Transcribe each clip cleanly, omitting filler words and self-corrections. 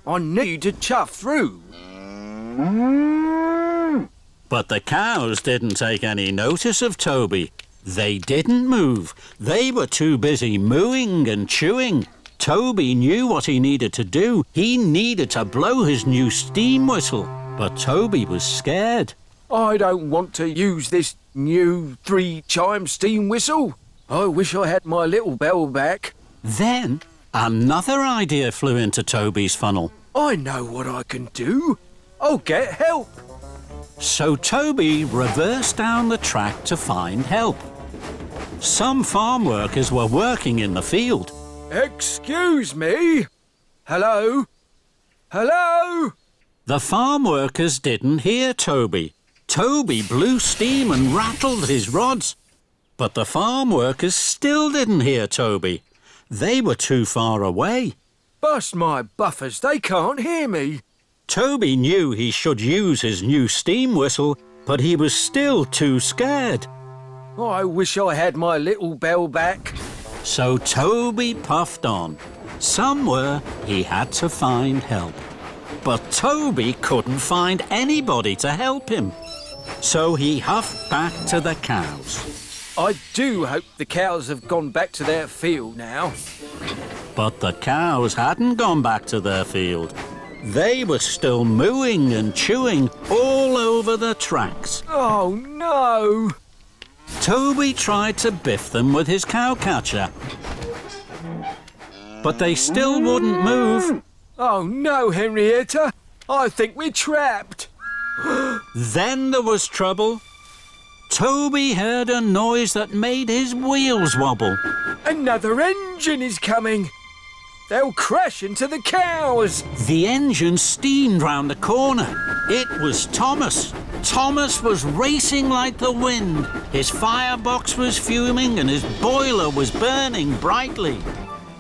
I need to chuff through. But the cows didn't take any notice of Toby. They didn't move. They were too busy mooing and chewing. Toby knew what he needed to do. He needed to blow his new steam whistle. But Toby was scared. I don't want to use this new 3-chime steam whistle. I wish I had my little bell back. Then another idea flew into Toby's funnel. I know what I can do. I'll get help. So Toby reversed down the track to find help. Some farm workers were working in the field. Excuse me? Hello? Hello? The farm workers didn't hear Toby. Toby blew steam and rattled his rods. But the farm workers still didn't hear Toby. They were too far away. Bust my buffers, they can't hear me. Toby knew he should use his new steam whistle, but he was still too scared. I wish I had my little bell back. So Toby puffed on. Somewhere he had to find help. But Toby couldn't find anybody to help him. So he huffed back to the cows. I do hope the cows have gone back to their field now. But the cows hadn't gone back to their field. They were still mooing and chewing all over the tracks. Oh, no! Toby tried to biff them with his cowcatcher. But they still wouldn't move. Oh, no, Henrietta. I think we're trapped. Then there was trouble. Toby heard a noise that made his wheels wobble. Another engine is coming. They'll crash into the cows. The engine steamed round the corner. It was Thomas. Thomas was racing like the wind. His firebox was fuming and his boiler was burning brightly.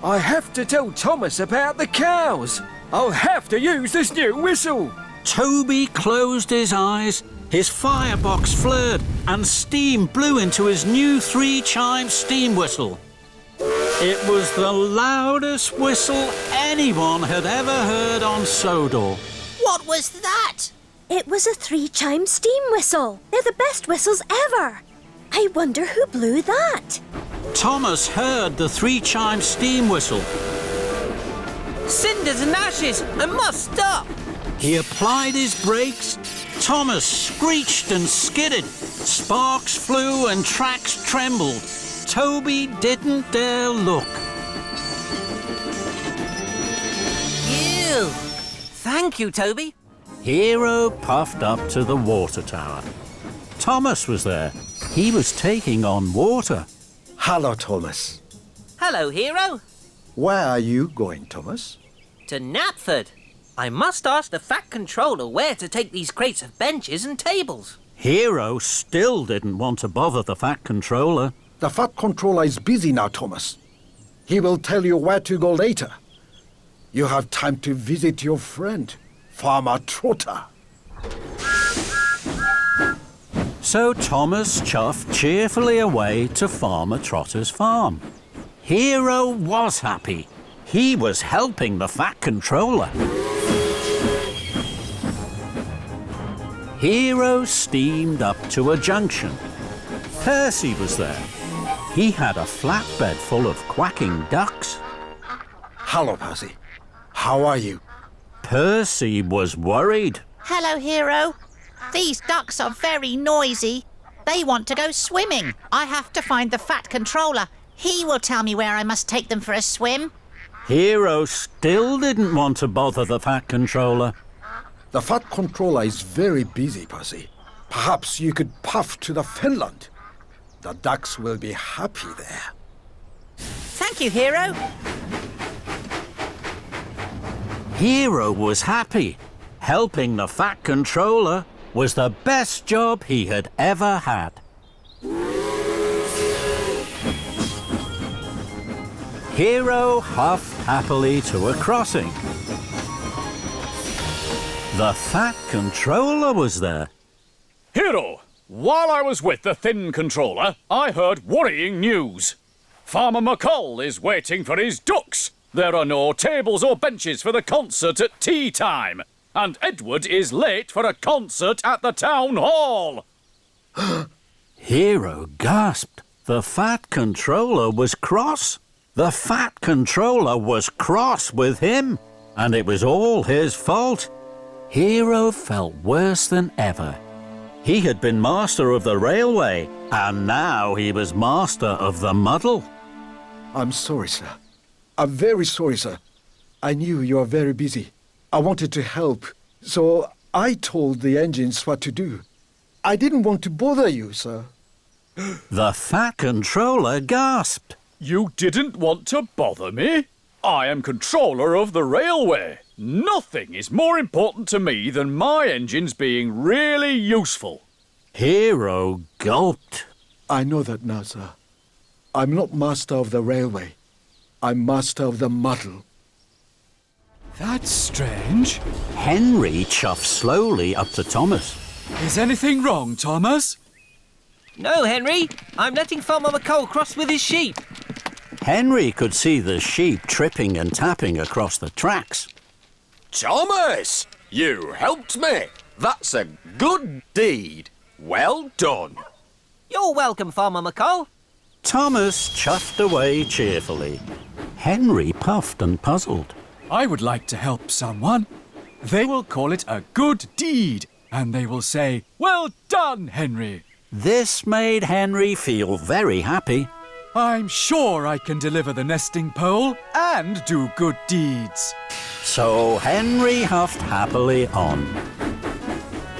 I have to tell Thomas about the cows. I'll have to use this new whistle. Toby closed his eyes. His firebox flared and steam blew into his new 3-chime steam whistle. It was the loudest whistle anyone had ever heard on Sodor. What was that? It was a 3-chime steam whistle. They're the best whistles ever. I wonder who blew that. Thomas heard the 3-chime steam whistle. Cinders and ashes! I must stop! He applied his brakes. Thomas screeched and skidded. Sparks flew and tracks trembled. Toby didn't dare look. Ew! Thank you, Toby. Hero puffed up to the water tower. Thomas was there. He was taking on water. Hello, Thomas. Hello, Hero. Where are you going, Thomas? To Knapford. I must ask the Fat Controller where to take these crates of benches and tables. Hero still didn't want to bother the Fat Controller. The Fat Controller is busy now, Thomas. He will tell you where to go later. You have time to visit your friend, Farmer Trotter. So Thomas chuffed cheerfully away to Farmer Trotter's farm. Hero was happy. He was helping the Fat Controller. Hero steamed up to a junction. Percy was there. He had a flatbed full of quacking ducks. Hello, Percy. How are you? Percy was worried. Hello, Hero. These ducks are very noisy. They want to go swimming. I have to find the Fat Controller. He will tell me where I must take them for a swim. Hero still didn't want to bother the Fat Controller. The Fat Controller is very busy, Percy. Perhaps you could puff to the Finland. The ducks will be happy there. Thank you, Hero. Hero was happy. Helping the Fat Controller was the best job he had ever had. Hero huffed happily to a crossing. The Fat Controller was there. Hero, while I was with the Thin Controller, I heard worrying news. Farmer McColl is waiting for his ducks. There are no tables or benches for the concert at tea time, and Edward is late for a concert at the town hall. Hero gasped. The Fat Controller was cross. The Fat Controller was cross with him, and it was all his fault. Hero felt worse than ever. He had been master of the railway, and now he was master of the muddle. I'm sorry, sir. I'm very sorry, sir. I knew you were very busy. I wanted to help, so I told the engines what to do. I didn't want to bother you, sir. The Fat Controller gasped. You didn't want to bother me? I am controller of the railway. Nothing is more important to me than my engines being really useful. Hero gulped. I know that now, sir. I'm not master of the railway. I'm master of the muddle. That's strange. Henry chuffed slowly up to Thomas. Is anything wrong, Thomas? No, Henry. I'm letting Farmer McColl cross with his sheep. Henry could see the sheep tripping and tapping across the tracks. Thomas, you helped me. That's a good deed. Well done. You're welcome, Farmer McColl. Thomas chuffed away cheerfully. Henry puffed and puzzled. I would like to help someone. They will call it a good deed, and they will say, "Well done, Henry." This made Henry feel very happy. I'm sure I can deliver the nesting pole and do good deeds. So Henry huffed happily on.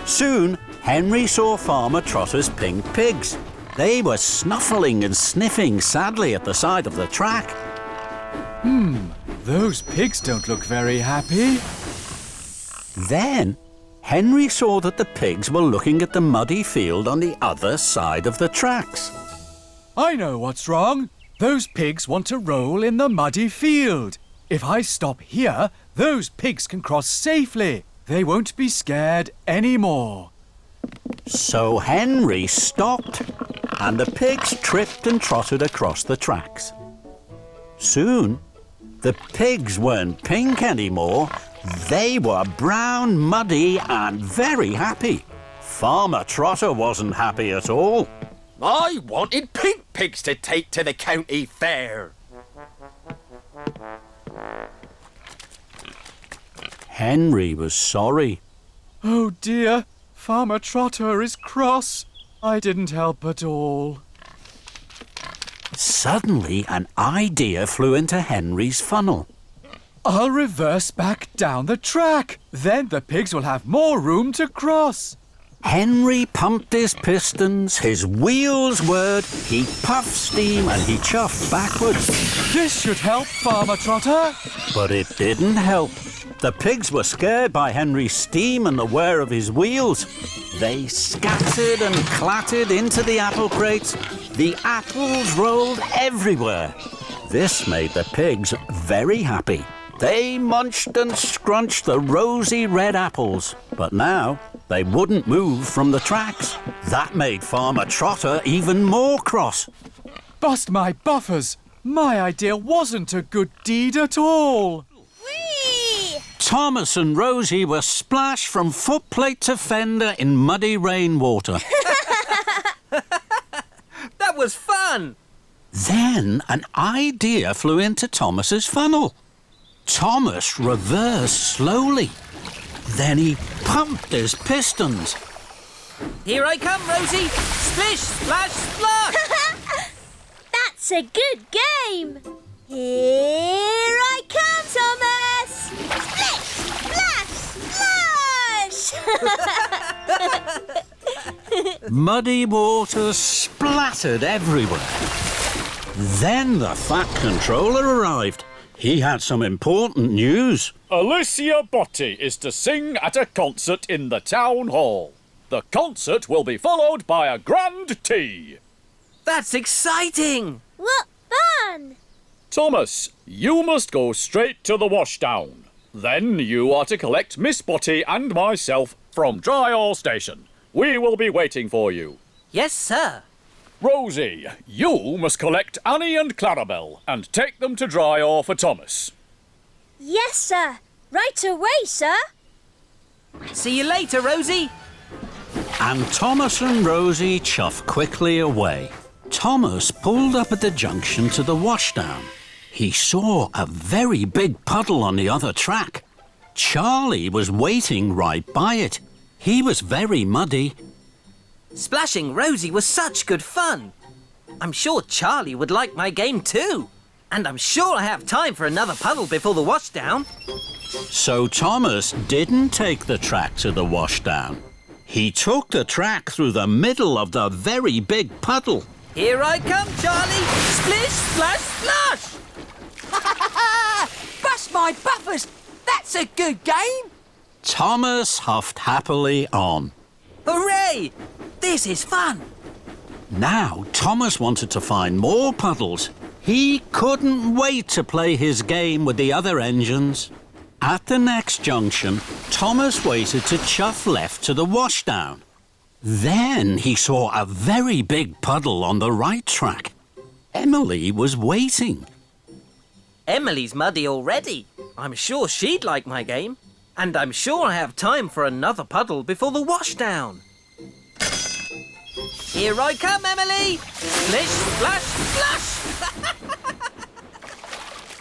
Soon, Henry saw Farmer Trotter's pink pigs. They were snuffling and sniffing sadly at the side of the track. Those pigs don't look very happy. Then, Henry saw that the pigs were looking at the muddy field on the other side of the tracks. I know what's wrong. Those pigs want to roll in the muddy field. If I stop here, those pigs can cross safely. They won't be scared anymore. So Henry stopped, and the pigs tripped and trotted across the tracks. Soon, the pigs weren't pink anymore. They were brown, muddy, and very happy. Farmer Trotter wasn't happy at all. I wanted pink pigs to take to the county fair. Henry was sorry. Oh dear, Farmer Trotter is cross. I didn't help at all. Suddenly, an idea flew into Henry's funnel. I'll reverse back down the track. Then the pigs will have more room to cross. Henry pumped his pistons, his wheels whirred, he puffed steam and he chuffed backwards. This should help, Farmer Trotter. But it didn't help. The pigs were scared by Henry's steam and the whir of his wheels. They scattered and clattered into the apple crates. The apples rolled everywhere. This made the pigs very happy. They munched and scrunched the rosy red apples. But now they wouldn't move from the tracks. That made Farmer Trotter even more cross. Bust my buffers. My idea wasn't a good deed at all. Whee! Thomas and Rosie were splashed from footplate to fender in muddy rainwater. That was fun. Then an idea flew into Thomas's funnel. Thomas reversed slowly. Then he pumped his pistons. Here I come, Rosie. Splish, splash, splash. That's a good game. Here I come, Thomas. Splish, splash, splash. Muddy water splattered everywhere. Then the Fat Controller arrived. He had some important news. Alicia Botti is to sing at a concert in the town hall. The concert will be followed by a grand tea. That's exciting. What fun! Thomas, you must go straight to the washdown. Then you are to collect Miss Botti and myself from Dryall Station. We will be waiting for you. Yes, sir. Rosie, you must collect Annie and Clarabelle and take them to Dryall for Thomas. Yes, sir. Right away, sir. See you later, Rosie. And Thomas and Rosie chuffed quickly away. Thomas pulled up at the junction to the washdown. He saw a very big puddle on the other track. Charlie was waiting right by it. He was very muddy. Splashing Rosie was such good fun. I'm sure Charlie would like my game too. And I'm sure I have time for another puddle before the washdown. So Thomas didn't take the track to the washdown. He took the track through the middle of the very big puddle. Here I come, Charlie! Splish, splash, splash! Bust my buffers! That's a good game! Thomas huffed happily on. Hooray! This is fun! Now Thomas wanted to find more puddles. He couldn't wait to play his game with the other engines. At the next junction, Thomas waited to chuff left to the washdown. Then he saw a very big puddle on the right track. Emily was waiting. Emily's muddy already. I'm sure she'd like my game. And I'm sure I have time for another puddle before the washdown. Here I come, Emily! Splish, splash, splash!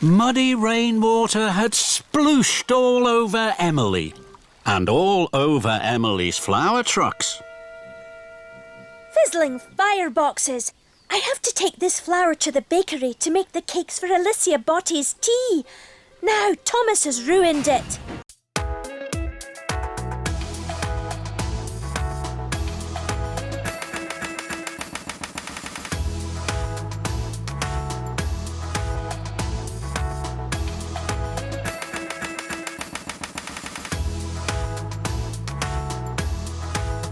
Muddy rainwater had splooshed all over Emily and all over Emily's flower trucks. Fizzling fireboxes. I have to take this flour to the bakery to make the cakes for Alicia Botty's tea. Now Thomas has ruined it.